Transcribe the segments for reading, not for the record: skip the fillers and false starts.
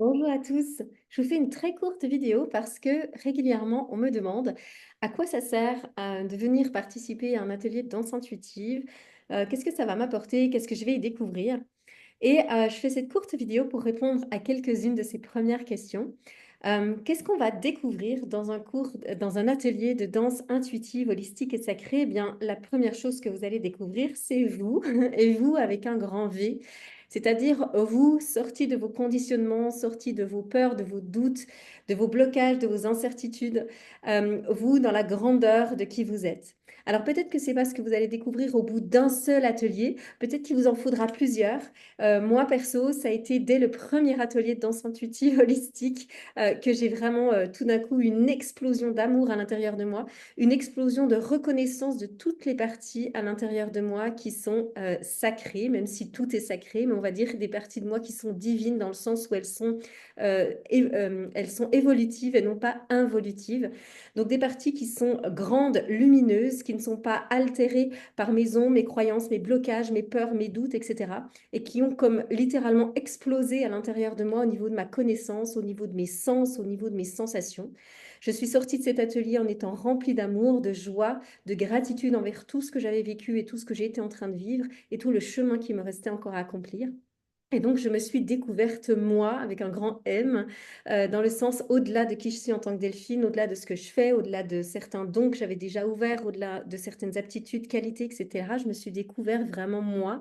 Bonjour à tous. Je vous fais une très courte vidéo parce que régulièrement on me demande à quoi ça sert de venir participer à un atelier de danse intuitive, qu'est-ce que ça va m'apporter, qu'est-ce que je vais y découvrir. Et je fais cette courte vidéo pour répondre à quelques-unes de ces premières questions. Qu'est-ce qu'on va découvrir dans un cours, dans un atelier de danse intuitive, holistique et sacrée? Eh bien, la première chose que vous allez découvrir, c'est vous, et vous avec un grand V. C'est-à-dire vous, sortis de vos conditionnements, sortis de vos peurs, de vos doutes, de vos blocages, de vos incertitudes, vous dans la grandeur de qui vous êtes. Alors peut-être que c'est pas ce que vous allez découvrir au bout d'un seul atelier, peut-être qu'il vous en faudra plusieurs. Moi, perso, ça a été dès le premier atelier de danse intuitive holistique que j'ai vraiment tout d'un coup une explosion d'amour à l'intérieur de moi, une explosion de reconnaissance de toutes les parties à l'intérieur de moi qui sont sacrées, même si tout est sacré, mais on va dire des parties de moi qui sont divines dans le sens où elles sont évolutives et non pas involutives. Donc des parties qui sont grandes, lumineuses, qui ne sont pas altérées par mes ombres, mes croyances, mes blocages, mes peurs, mes doutes, etc. Et qui ont comme littéralement explosé à l'intérieur de moi au niveau de ma connaissance, au niveau de mes sens, au niveau de mes sensations. Je suis sortie de cet atelier en étant remplie d'amour, de joie, de gratitude envers tout ce que j'avais vécu et tout ce que j'étais en train de vivre et tout le chemin qui me restait encore à accomplir. Et donc, je me suis découverte moi, avec un grand M, dans le sens au-delà de qui je suis en tant que Delphine, au-delà de ce que je fais, au-delà de certains dons que j'avais déjà ouverts, au-delà de certaines aptitudes, qualités, etc. Je me suis découverte vraiment moi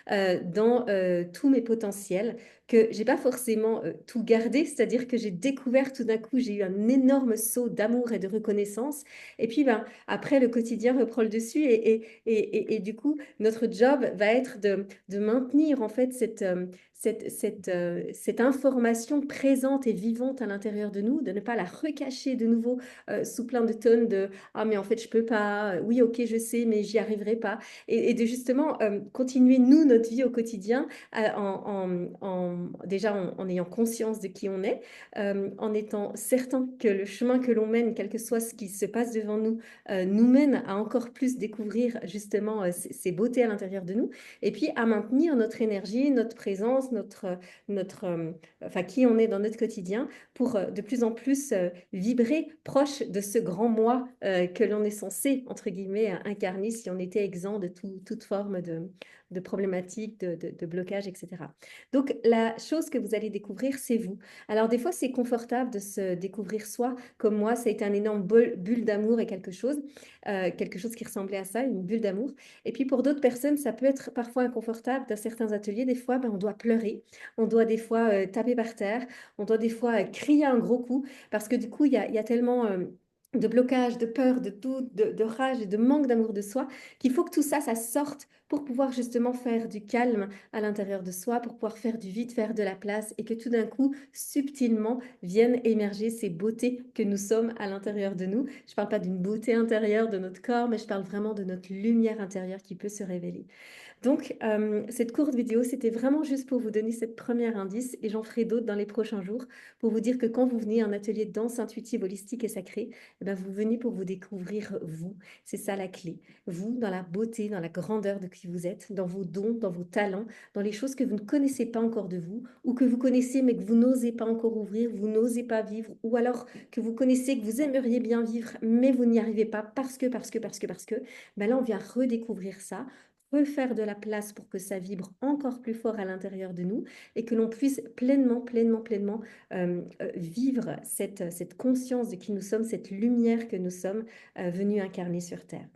dans tous mes potentiels, que j'ai pas forcément tout gardé, c'est-à-dire que j'ai découvert tout d'un coup, j'ai eu un énorme saut d'amour et de reconnaissance. Et puis, ben, après, le quotidien reprend le dessus et du coup, notre job va être de maintenir en fait cette information présente et vivante à l'intérieur de nous, de ne pas la recacher de nouveau sous plein de tonnes de «Ah mais en fait je peux pas, oui ok je sais mais j'y arriverai pas» et de justement continuer nous notre vie au quotidien déjà en ayant conscience de qui on est, en étant certain que le chemin que l'on mène, quel que soit ce qui se passe devant nous, nous mène à encore plus découvrir justement ces beautés à l'intérieur de nous et puis à maintenir notre énergie, notre présence, enfin, qui on est dans notre quotidien pour de plus en plus vibrer proche de ce grand moi que l'on est censé, entre guillemets, incarner si on était exempt de toute forme de problématiques, de blocage, etc. Donc, la chose que vous allez découvrir, c'est vous. Alors, des fois, c'est confortable de se découvrir soi. Comme moi, ça a été un énorme bulle d'amour et quelque chose qui ressemblait à ça, une bulle d'amour. Et puis pour d'autres personnes, ça peut être parfois inconfortable. Dans certains ateliers, des fois, ben, on doit pleurer, on doit des fois taper par terre, on doit des fois crier un gros coup, parce que du coup, il y a tellement de blocage, de peur, de doute, de rage et de manque d'amour de soi, qu'il faut que tout ça, ça sorte pour pouvoir justement faire du calme à l'intérieur de soi, pour pouvoir faire du vide, faire de la place, et que tout d'un coup, subtilement, viennent émerger ces beautés que nous sommes à l'intérieur de nous. Je ne parle pas d'une beauté intérieure de notre corps, mais je parle vraiment de notre lumière intérieure qui peut se révéler. Donc, cette courte vidéo, c'était vraiment juste pour vous donner cette première indice et j'en ferai d'autres dans les prochains jours pour vous dire que quand vous venez à un atelier de danse intuitive, holistique et sacrée, eh ben, vous venez pour vous découvrir vous. C'est ça la clé. Vous, dans la beauté, dans la grandeur de qui vous êtes, dans vos dons, dans vos talents, dans les choses que vous ne connaissez pas encore de vous ou que vous connaissez mais que vous n'osez pas encore ouvrir, vous n'osez pas vivre ou alors que vous connaissez, que vous aimeriez bien vivre mais vous n'y arrivez pas parce que, ben là, on vient redécouvrir ça refaire de la place pour que ça vibre encore plus fort à l'intérieur de nous et que l'on puisse pleinement vivre cette conscience de qui nous sommes, cette lumière que nous sommes venus incarner sur Terre.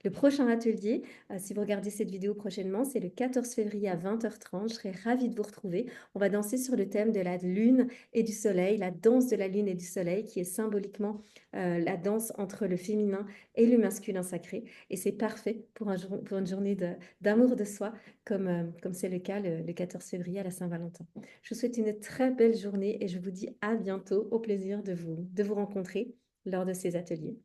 Le prochain atelier, si vous regardez cette vidéo prochainement, c'est le 14 février à 20h30. Je serai ravie de vous retrouver. On va danser sur le thème de la lune et du soleil, la danse de la lune et du soleil, qui est symboliquement la danse entre le féminin et le masculin sacré. Et c'est parfait pour une journée d'amour de soi, comme c'est le cas le 14 février à la Saint-Valentin. Je vous souhaite une très belle journée et je vous dis à bientôt, au plaisir de vous rencontrer lors de ces ateliers.